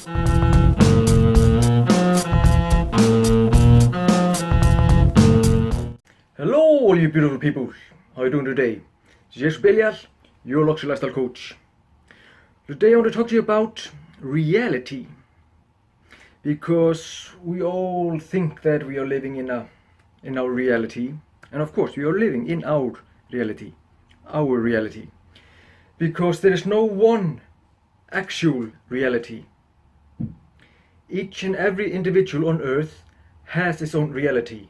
Hello all you beautiful people, how are you doing today? This is Beljar, your luxury lifestyle coach. Today I want to talk to you about reality, because we all think that we are living in our reality, and of course we are living in our reality, because there is no one actual reality. Each and every individual on earth has its own reality.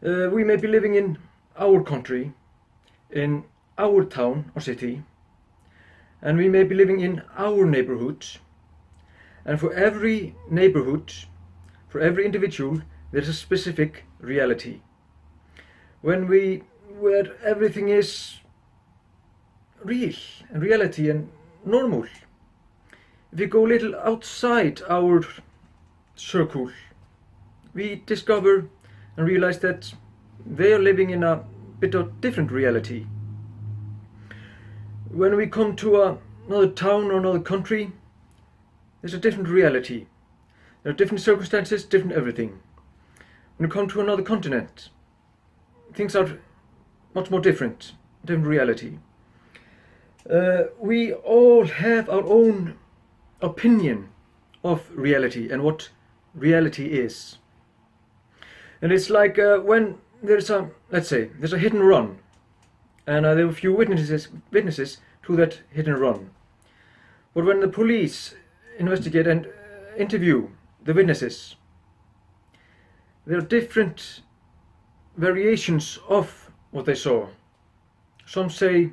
We may be living in our country, in our town or city, and we may be living in our neighborhood, and for every neighborhood, for every individual, there's a specific reality. Where everything is real and reality and normal. If we go a little outside our circle, we discover and realize that they are living in a bit of different reality. When we come to another town or another country, there's a different reality. There are different circumstances, different everything. When we come to another continent, things are much more different reality. We all have our own opinion of reality and what reality is. And it's like when there's a hit and run, and there are a few witnesses to that hit and run. But when the police investigate and interview the witnesses, there are different variations of what they saw. Some say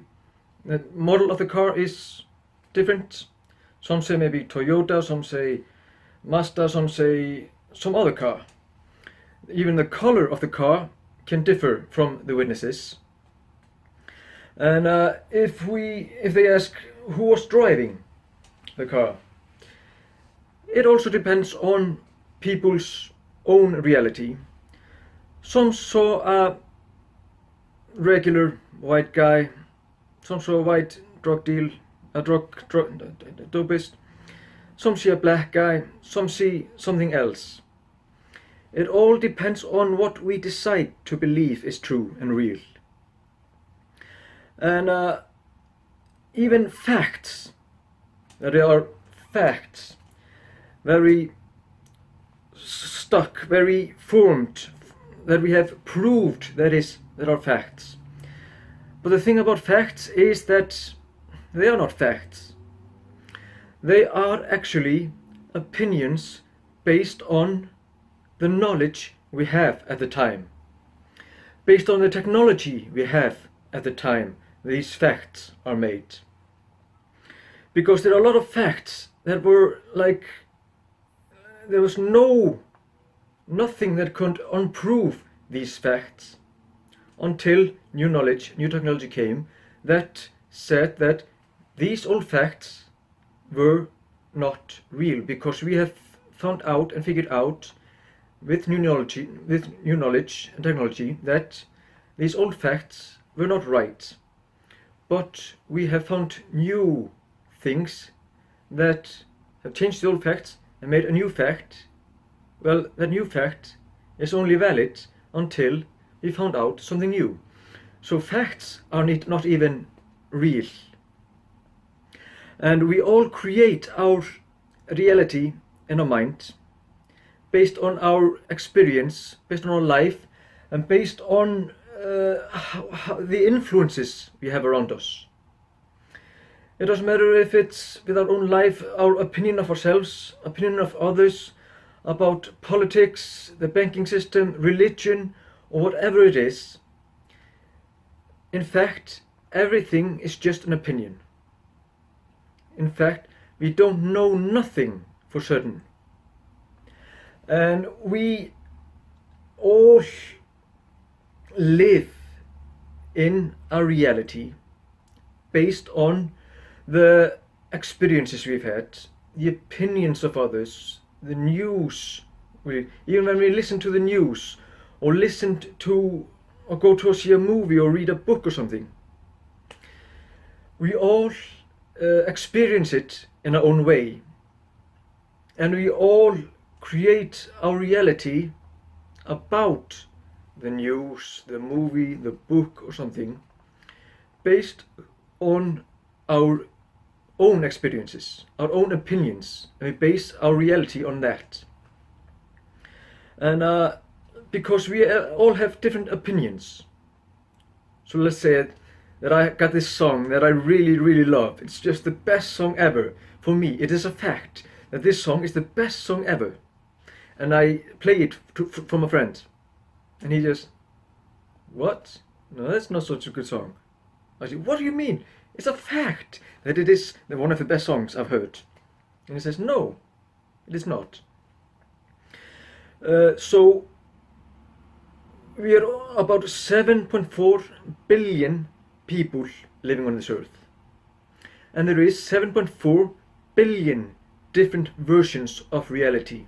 the model of the car is different. Some say maybe Toyota, some say Mazda, some say some other car. Even the color of the car can differ from the witnesses. And if they ask who was driving the car, it also depends on people's own reality. Some saw a regular white guy, some saw a white dopist, some see a black guy, some see something else. It all depends on what we decide to believe is true and real. And even facts, that there are facts, very stuck, very formed, that we have proved that are facts. But the thing about facts is that they are not facts. They are actually opinions based on the knowledge we have at the time. Based on the technology we have at the time, these facts are made. Because there are a lot of facts that were like, there was nothing that could unprove these facts until new knowledge, new technology came that said that these old facts were not real, because we have found out and figured out with new knowledge and technology that these old facts were not right. But we have found new things that have changed the old facts and made a new fact. Well, that new fact is only valid until we found out something new. So facts are not even real. And we all create our reality in our mind based on our experience, based on our life, and based on the influences we have around us. It doesn't matter if it's with our own life, our opinion of ourselves, opinion of others, about politics, the banking system, religion, or whatever it is. In fact, everything is just an opinion. In fact, we don't know nothing for certain. And we all live in a reality based on the experiences we've had, the opinions of others, the news. Even when we listen to the news, or go to see a movie or read a book or something, we all experience it in our own way. And we all create our reality about the news, the movie, the book or something based on our own experiences, our own opinions, and we base our reality on that. And because we all have different opinions. So let's say that I got this song that I really, really love. It's just the best song ever. For me, it is a fact that this song is the best song ever. And I play it from a friend. And he just, what? No, that's not such a good song. I say, what do you mean? It's a fact that it is one of the best songs I've heard. And he says, no, it is not. So we are about 7.4 billion people living on this earth. And there is 7.4 billion different versions of reality.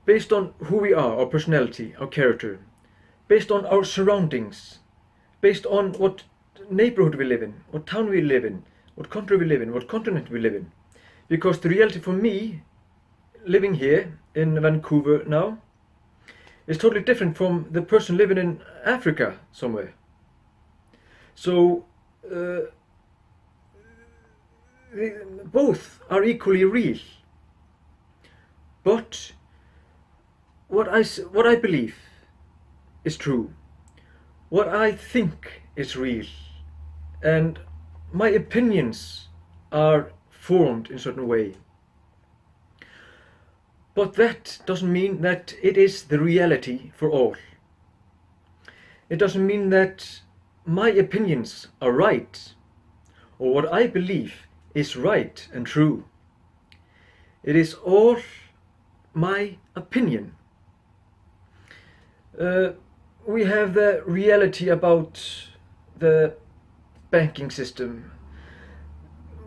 Based on who we are, our personality, our character. Based on our surroundings. Based on what neighborhood we live in, what town we live in, what country we live in, what continent we live in. Because the reality for me, living here in Vancouver now, is totally different from the person living in Africa somewhere. So both are equally real. But what I believe is true. What I think is real. And my opinions are formed in a certain way. But that doesn't mean that it is the reality for all. It doesn't mean that my opinions are right, or what I believe is right and true. It is all my opinion. We have the reality about the banking system.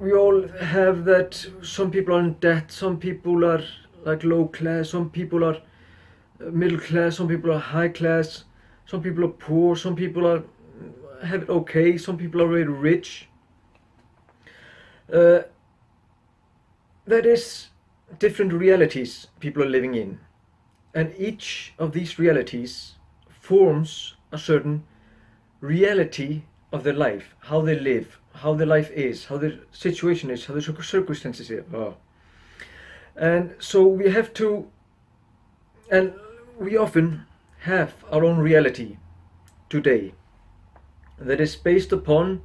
We all have that some people are in debt, some people are like low class, some people are middle class, some people are high class, some people are poor, some people have it okay, some people are really rich. That is different realities people are living in, and each of these realities forms a certain reality of their life, how they live, how their life is, how their situation is, how their circumstances are. And so we have to, and we often have our own reality today that is based upon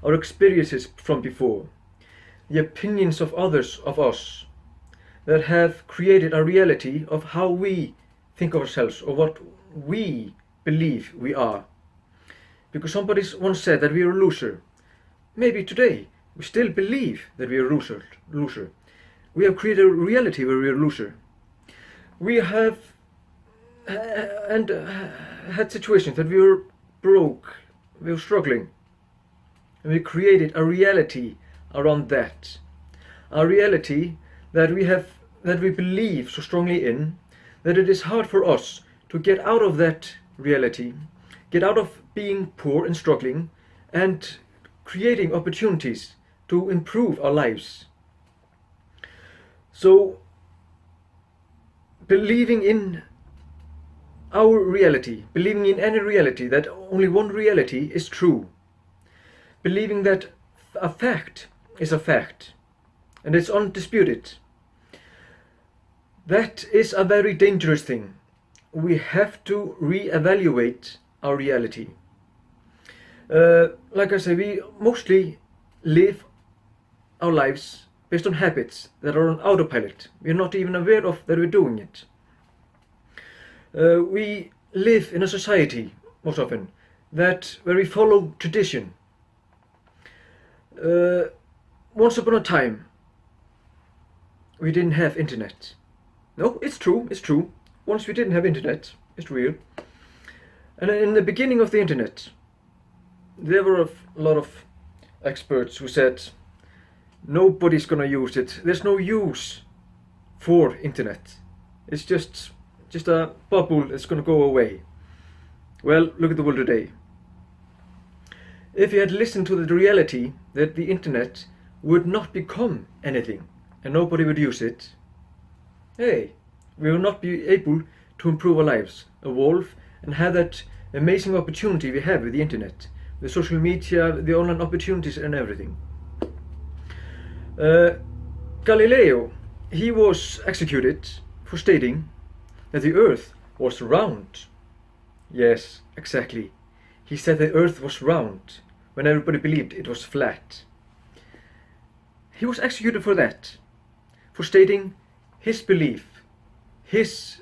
our experiences from before, the opinions of others of us that have created a reality of how we think of ourselves or what we believe we are. Because somebody once said that we are a loser. Maybe today we still believe that we are a loser. We have created a reality where we are a loser. We have had situations that we were broke, we were struggling. And we created a reality around that. A reality that we believe so strongly in that it is hard for us to get out of that reality, get out of being poor and struggling, and creating opportunities to improve our lives. So, believing in our reality, believing in any reality, that only one reality is true, believing that a fact is a fact, and it's undisputed, that is a very dangerous thing. We have to reevaluate our reality. Like I say, we mostly live our lives based on habits that are on autopilot. We're not even aware of that we're doing it. We live in a society, most often, where we follow tradition. Once upon a time, we didn't have internet. No, it's true. Once we didn't have internet, it's real. And in the beginning of the internet, there were a lot of experts who said, nobody's gonna use it. There's no use for internet. It's just a bubble that's gonna go away. Well, look at the world today. If you had listened to the reality that the internet would not become anything and nobody would use it, hey, we will not be able to improve our lives, evolve, and have that amazing opportunity we have with the internet, the social media, the online opportunities and everything. Galileo, he was executed for stating that the earth was round. Yes, exactly. He said the earth was round when everybody believed it was flat. He was executed for that, for stating his belief, his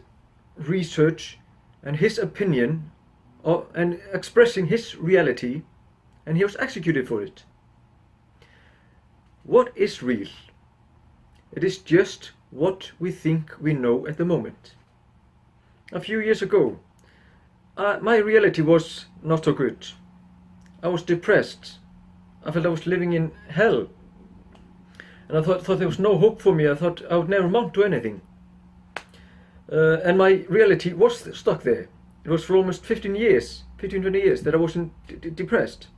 research and his opinion, and expressing his reality, and he was executed for it. What is real? It is just what we think we know at the moment. A few years ago, my reality was not so good. I was depressed. I felt I was living in hell. And I thought there was no hope for me. I thought I would never amount to anything. And my reality was stuck there. It was for almost 15 years, 20 years that I wasn't depressed.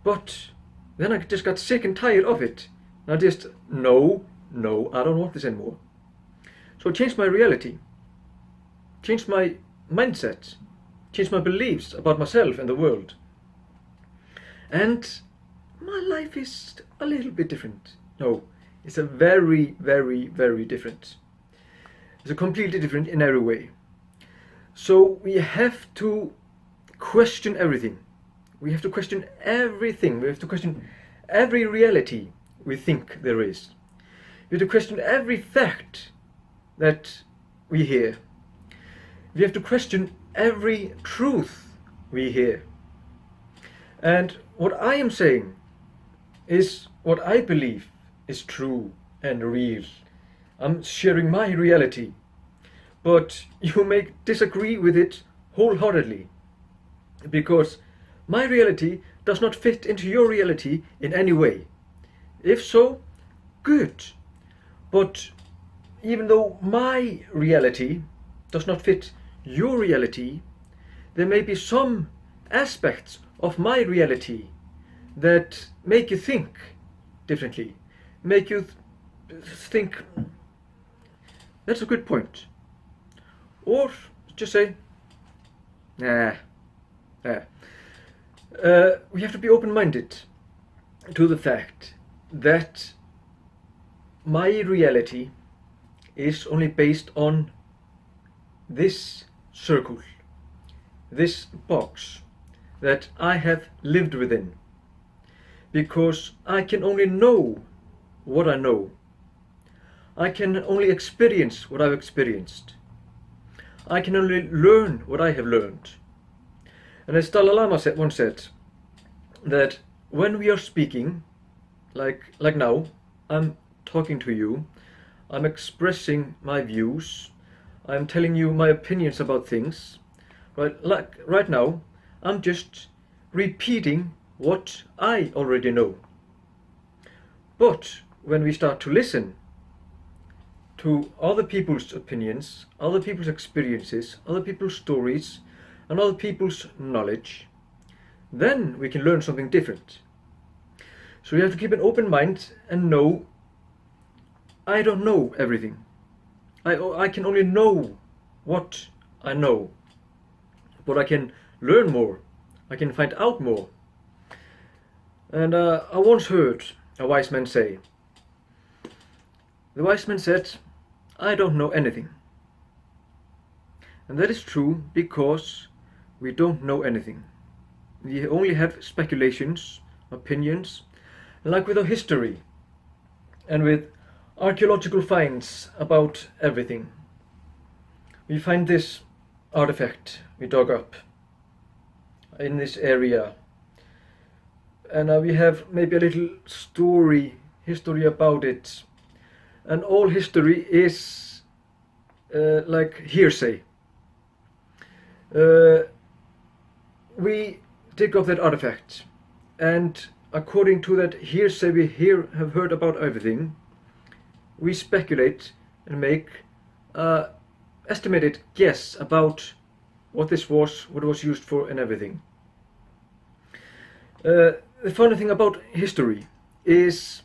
But then I just got sick and tired of it. And I just, no, I don't want this anymore. So I changed my reality, changed my mindset, changed my beliefs about myself and the world. And my life is a little bit different. No, it's a very, very, very different. It's a completely different in every way. So we have to question everything. We have to question everything. We have to question every reality we think there is. We have to question every fact that we hear. We have to question every truth we hear. And what I am saying is what I believe is true and real. I'm sharing my reality, but you may disagree with it wholeheartedly, because my reality does not fit into your reality in any way. If so, good. But even though my reality does not fit your reality, there may be some aspects of my reality that make you think differently, make you think, that's a good point. Or just say, nah. We have to be open-minded to the fact that my reality is only based on this circle, this box that I have lived within, because I can only know what I know. I can only experience what I've experienced. I can only learn what I have learned. And as Dalai Lama once said, that when we are speaking, like now, I'm talking to you, I'm expressing my views, I'm telling you my opinions about things, right? Like right now, I'm just repeating what I already know. But when we start to listen to other people's opinions, other people's experiences, other people's stories, and other people's knowledge, then we can learn something different. So we have to keep an open mind and know, I don't know everything. I can only know what I know. But I can learn more. I can find out more. And I once heard a wise man say, the wise man said, I don't know anything. And that is true because we don't know anything. We only have speculations, opinions, and like with our history and with archaeological finds about everything. We find this artifact we dug up in this area, and we have maybe a little history about it, and all history is like hearsay. We dig up that artifact, and according to that hearsay we have heard about everything, we speculate and make estimated guess about what this was, what it was used for, and everything. The funny thing about history is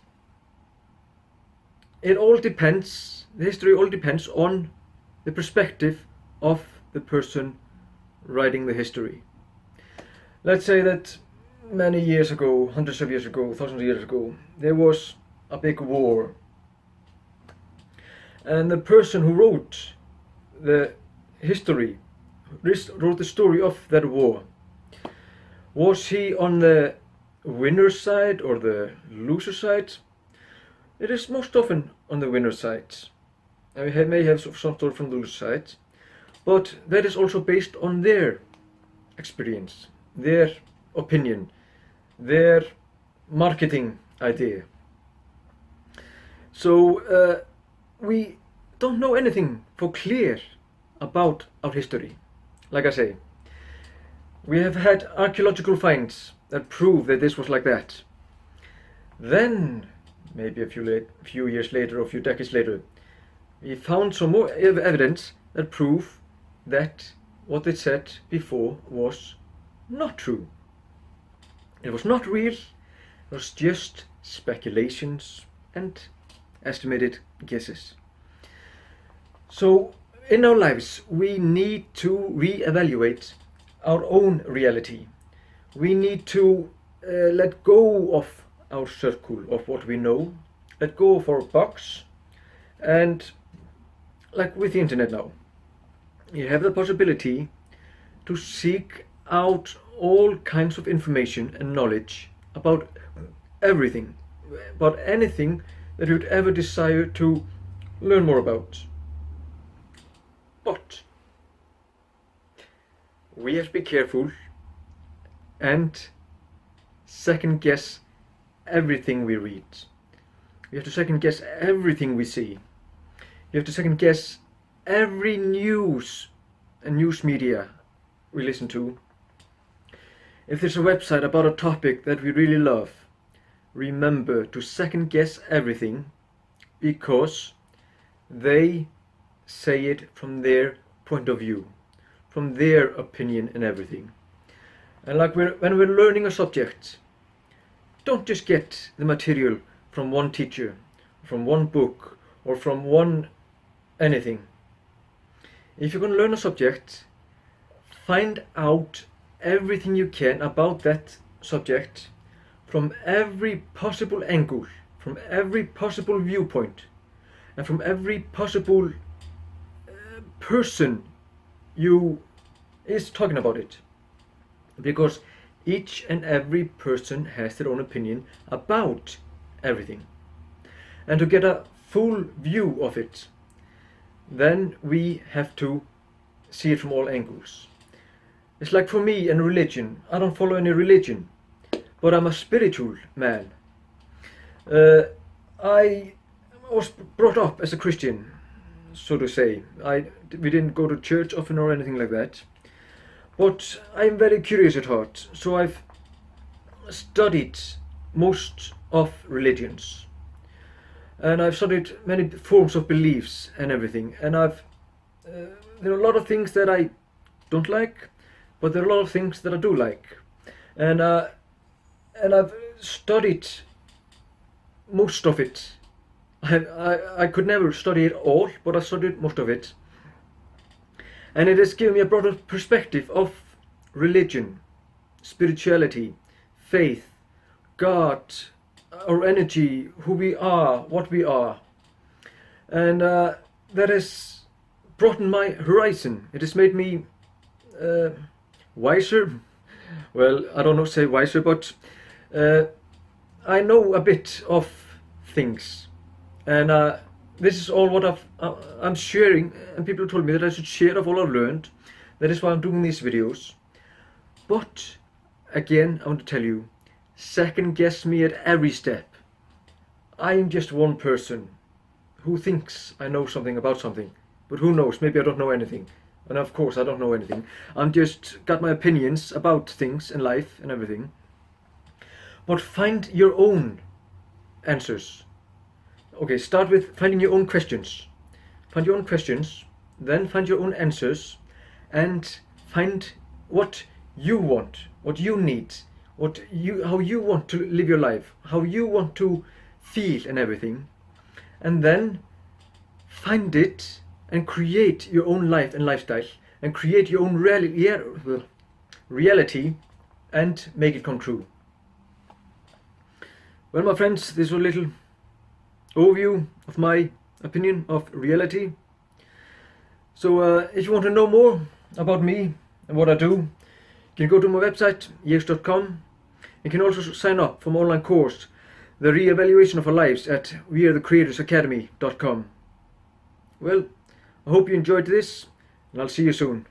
it all depends, the history all depends on the perspective of the person writing the history. Let's say that many years ago, hundreds of years ago, thousands of years ago, there was a big war. And the person who wrote the history, wrote the story of that war, was he on the winner's side or the loser's side? It is most often on the winner's side. And we may have some story from the loser's side, but that is also based on their experience, their opinion, their marketing idea. So we don't know anything for clear about our history. Like I say, we have had archaeological finds that prove that this was like that. Then, maybe a few years later or a few decades later, we found some more evidence that prove that what they said before was not true. It was not real, it was just speculations and estimated guesses. So in our lives we need to reevaluate our own reality. We need to let go of our circle of what we know, let go of our box, and like with the internet now, you have the possibility to seek out all kinds of information and knowledge about everything, about anything that you'd ever desire to learn more about. But we have to be careful and second guess everything we read. We have to second guess everything we see. You have to second guess every news and news media we listen to. If there's a website about a topic that we really love, remember to second guess everything, because they say it from their point of view, from their opinion and everything. And like when we're learning a subject, don't just get the material from one teacher, from one book, or from one anything. If you're going to learn a subject, find out everything you can about that subject from every possible angle, from every possible viewpoint, and from every possible person you is talking about it. Because each and every person has their own opinion about everything. And to get a full view of it, then we have to see it from all angles. It's like for me and religion. I don't follow any religion, but I'm a spiritual man. I was brought up as a Christian, so to say. We didn't go to church often or anything like that. But I'm very curious at heart, so I've studied most of religions. And I've studied many forms of beliefs and everything. And there are a lot of things that I don't like, but there are a lot of things that I do like. And I've studied most of it. I could never study it all, but I studied most of it. And it has given me a broader perspective of religion, spirituality, faith, God, our energy, who we are, what we are. And that has broadened my horizon. It has made me wiser. Well, I don't know, say wiser, but I know a bit of things. And this is all what I'm sharing, and people told me that I should share of all I've learned. That is why I'm doing these videos. But again, I want to tell you, second guess me at every step. I am just one person who thinks I know something about something, but who knows, maybe I don't know anything. And of course I don't know anything. I'm just got my opinions about things in life and everything. But find your own answers. Okay, start with finding your own questions. Find your own questions, then find your own answers, and find what you want, what you need, how you want to live your life, how you want to feel and everything. and then find it and create your own life and lifestyle, and create your own reality and make it come true. Well, my friends, this was a little overview of my opinion of reality. So if you want to know more about me and what I do, you can go to my website, years.com. You can also sign up for my online course, The Reevaluation of Our Lives, at wearethecreatorsacademy.com. Well, I hope you enjoyed this, and I'll see you soon.